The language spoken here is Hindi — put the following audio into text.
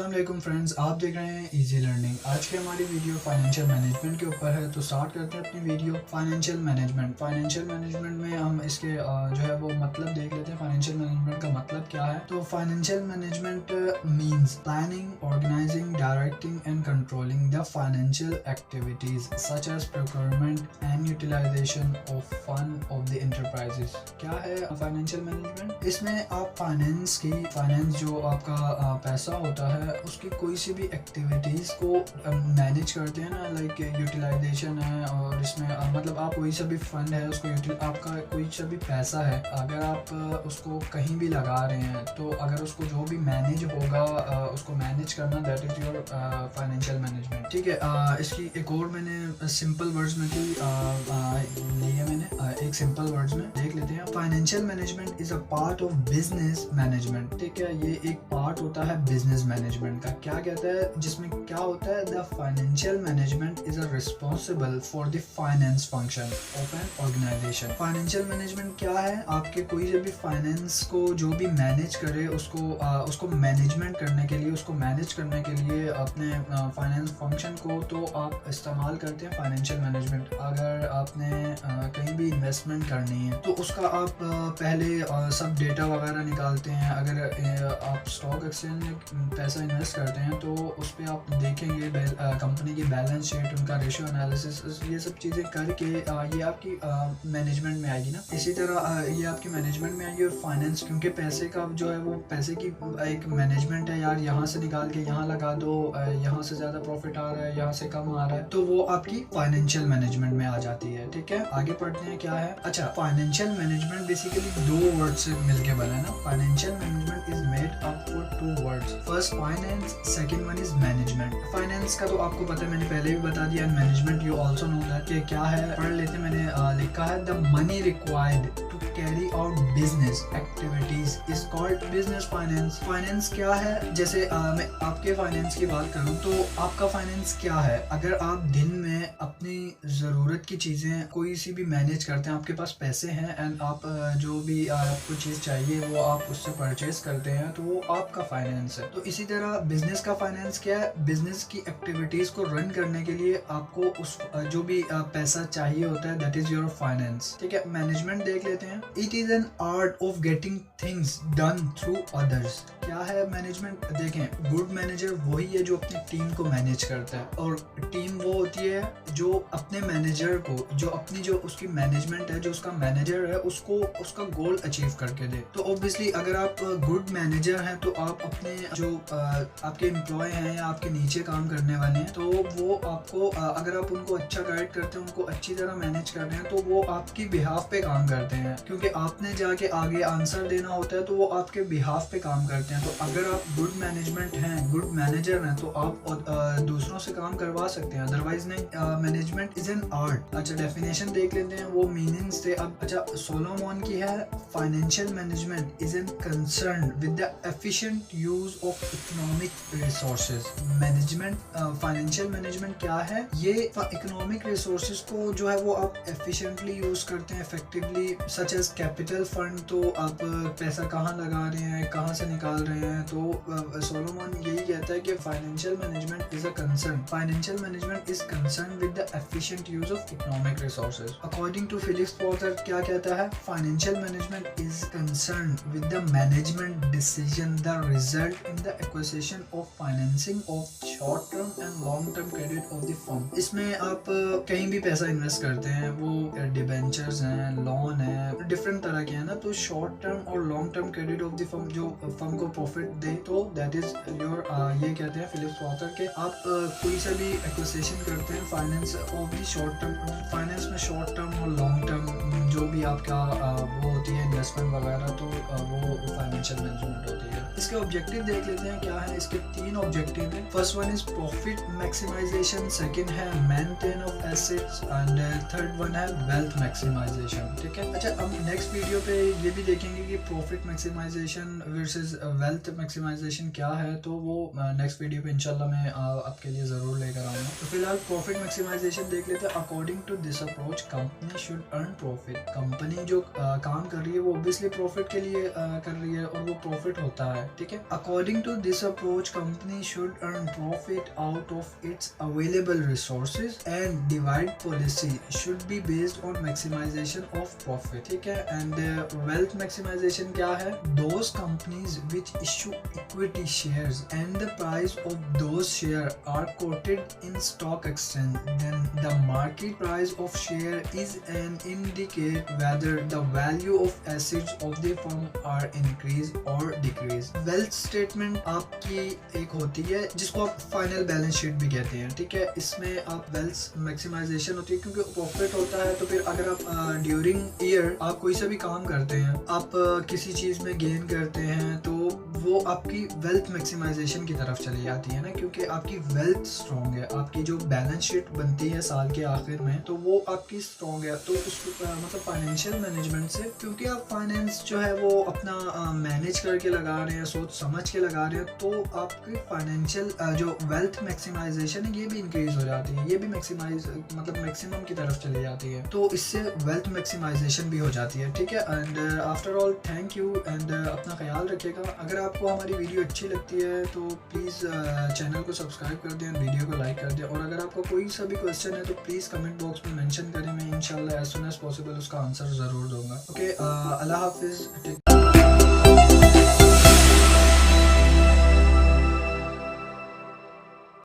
अस्सलाम वालेकुम फ्रेंड्स, आप देख रहे हैं इजी लर्निंग। आज की हमारी वीडियो फाइनेंशियल मैनेजमेंट के ऊपर है। तो स्टार्ट करते हैं अपनी वीडियो। फाइनेंशियल मैनेजमेंट में हम इसके जो है वो मतलब देख लेते हैं। फाइनेंशियल मैनेजमेंट का मतलब क्या है। तो financial management means planning, organizing, directing and controlling the financial activities such as procurement and utilization of fund of the enterprises. क्या है फाइनेंशियल मैनेजमेंट? इसमें आप फाइनेंस जो आपका पैसा होता है उसकी कोई सी भी एक्टिविटीज़ को मैनेज करते हैं ना, लाइक यूटिलाइजेशन है। और इसमें मतलब आप कोई सा भी फंड है उसको आपका कोई सा भी पैसा है, अगर आप उसको कहीं भी लगा रहे हैं तो अगर उसको जो भी मैनेज होगा उसको मैनेज करना, that is your financial management. ठीक है, इसकी एक और मैंने सिंपल वर्ड्स में ली है। मैंने एक सिंपल वर्ड्स में देख लेते हैं। Financial management is a part of business management. ठीक है, ये एक पार्ट होता है बिजनेस मैनेजमेंट का। क्या कहता है, जिसमें क्या होता है, the financial management is a responsible for the finance function of an organization. Financial management क्या है? आपके कोई से भी फाइनेंस को जो भी मैनेज करे उसको मैनेजमेंट करने के लिए, उसको मैनेज करने के लिए अपने फाइनेंस फंक्शन को तो आप इस्तेमाल करते हैं फाइनेंशियल मैनेजमेंट। अगर आपने कहीं भी इन्वेस्टमेंट करनी है तो उसका आप पहले सब डेटा वगैरह निकालते हैं। अगर आप स्टॉक एक्सचेंज में पैसा इन्वेस्ट करते हैं तो उस पर आप देखेंगे कंपनी की बैलेंस शीट, उनका रेशियो एनालिसिस, ये सब चीज़ें करके ये आपकी मैनेजमेंट में आएगी ना। इसी तरह ये आपकी मैनेजमेंट में आएगी। और फाइनेंस, क्योंकि पैसे का जो है वो पैसे की एक मैनेजमेंट है यार, यहाँ से निकाल के यहाँ लगा दो, यहाँ से ज़्यादा प्रॉफिट आ रहा है, यहाँ से कम आ रहा है, तो वो आपकी फाइनेंशियल मैनेजमेंट में आ जाती है। ठीक है, आगे पढ़ते हैं क्या है। अच्छा, फाइनेंशियल मैनेजमेंट बेसिकली दो वर्ड से मिलके बना है ना। Financial management is made up for two words, first finance, second one is management. Finance का तो आपको पता है, मैंने पहले भी बता दिया। Management you also know that कि क्या है। पढ़ लेते, मैंने लिखा है the money required to carry out business activities is called business finance. Finance क्या है? जैसे मैं आपके फाइनेंस की बात करूं तो आपका फाइनेंस क्या है? अगर आप दिन में अपनी ज़रूरत की चीज़ें कोई सी भी मैनेज करते हैं, आपके पास पैसे हैं एंड आप जो भी आपको चीज़ चाहिए वो आप उससे परचेज करते हैं, तो वो आपका फाइनेंस है। तो इसी तरह बिजनेस का फाइनेंस क्या है? बिजनेस की एक्टिविटीज़ को रन करने के लिए आपको उस जो भी पैसा चाहिए होता है, दैट इज योर फाइनेंस। ठीक है, मैनेजमेंट देख लेते हैं। It is an art of getting things done through others. क्या है मैनेजमेंट? देखें, गुड मैनेजर वही है जो अपनी टीम को मैनेज करता है, और टीम वो होती है जो अपने मैनेजर को, जो अपनी जो उसकी मैनेजमेंट है, जो उसका मैनेजर है, उसको उसका गोल अचीव करके दे। तो ऑब्वियसली अगर आप गुड मैनेजर हैं तो आप अपने जो आपके एम्प्लॉय हैं या आपके नीचे काम करने वाले हैं, तो वो आपको अगर आप उनको अच्छा गाइड करते हैं, उनको अच्छी तरह मैनेज कर रहे हैं, तो वो आपकी बिहाफ पे काम करते हैं, क्योंकि आपने जाके आगे आंसर देना होता है, तो वो आपके बिहाफ पे काम करते हैं। तो अगर आप गुड मैनेजमेंट हैं, गुड मैनेजर हैं, तो आप दूसरों से काम करवा सकते हैं, अदरवाइज नहीं। Management is an art. अच्छा, डेफिनेशन देख लेते हैं, वो मीनिंग्स थे। अब अच्छा, सोलोमन की है, financial management is an concern with the efficient use of economic resources. Management, financial management क्या है? ये इकोनॉमिक रिसोर्सेज को जो है वो आप एफिशिएंटली यूज करते हैं, effectively, such as capital fund. तो आप पैसा कहाँ लगा रहे हैं, कहाँ से निकाल रहे हैं। तो सोलोमन यही कहता है कि financial management is a concern, financial management is concern with the efficient use of economic resources. According to Phillips Potter क्या कहता है? Financial management is concern with the management decision the result in the acquisition of financing of short term and long term credit of the firm. इसमें आप कहीं भी पैसा इन्वेस्ट करते हैं, वो डिबेंचर्स हैं, लोन है, डिफरेंट तरह के हैं ना। तो शॉर्ट टर्म और long term credit of the firm जो फर्म को प्रॉफिट दे, तो दैट इज योर ये कहते हैं फिलिप्स पॉटर के आप कोई सा भी एक्विजिशन करते हैं finance of the short term. Finance में शॉर्ट टर्म और लॉन्ग टर्म जो भी आपका वो होती है इन्वेस्टमेंट वगैरह, तो वो फाइनेंशियल मैनेजमेंट होती है। इसके ऑब्जेक्टिव देख लेते हैं क्या है। इसके 3 ऑब्जेक्टिव हैं। First one is profit maximisation, second है maintain of assets and third one है वेल्थ मैक्सिमाइजेशन। ठीक है, अच्छा, अब नेक्स्ट वीडियो पे ये भी देखेंगे कि profit maximization versus wealth maximization क्या है, तो वो नेक्स्ट वीडियो पे इंशाल्लाह मैं आपके लिए ज़रूर लेकर आऊँगा। तो फिलहाल प्रॉफिट मैक्सिमाइजेशन देख लेते हैं। According to this approach company should earn profit company जो काम कर रही है वो ऑब्वियसली प्रॉफिट के लिए कर रही है और वो प्रॉफिट होता है, ठीक है। According to this approach company should earn profit out of its available resources and divide policy should be based on maximization of profit, ठीक है। एंड वेल्थ मैक्सिमाइजेशन क्या है? Those companies which issue equity shares and the price of those share are quoted in stock exchange, then the market price of share is an indicate whether the value of assets of the firm are increase और डिक्रीज। वेल्थ स्टेटमेंट आपकी एक होती है जिसको आप फाइनल बैलेंस शीट भी कहते हैं, ठीक है। इसमें आप वेल्थ मैक्सिमाइजेशन होती है क्योंकि प्रॉफिट होता है, तो फिर अगर आप ड्यूरिंग ईयर आप कोई सा भी काम करते हैं, आप किसी चीज में गेन करते हैं, तो वो आपकी वेल्थ मैक्सिमाइजेशन की तरफ चली जाती है ना, क्योंकि आपकी वेल्थ स्ट्रॉन्ग है। आपकी जो बैलेंस शीट बनती है साल के आखिर में, तो वो आपकी स्ट्रॉन्ग है। तो उस मतलब फाइनेंशियल मैनेजमेंट से, क्योंकि आप फाइनेंस जो है वो अपना मैनेज करके लगा रहे हैं, सोच समझ के लगा रहे हैं, तो आपकी फाइनेंशियल जो वेल्थ मैक्सिमाइजेशन है ये भी इंक्रीज हो जाती है, ये भी मैक्सिमाइज मतलब मैक्सिमम की तरफ चली जाती है। तो इससे वेल्थ मैक्सिमाइजेशन भी हो जाती है, ठीक है। And after all thank you and अपना ख्याल रखिएगा। अगर आपको हमारी वीडियो अच्छी लगती है तो प्लीज़ चैनल को सब्सक्राइब कर दें, वीडियो को लाइक कर दें, और अगर आपको कोई सा भी क्वेश्चन है तो प्लीज़ कमेंट बॉक्स में मेंशन करें, मैं इंशाल्लाह एज सुन एज पॉसिबल उसका आंसर ज़रूर दूंगा। ओके, अल्लाह हाफिज़।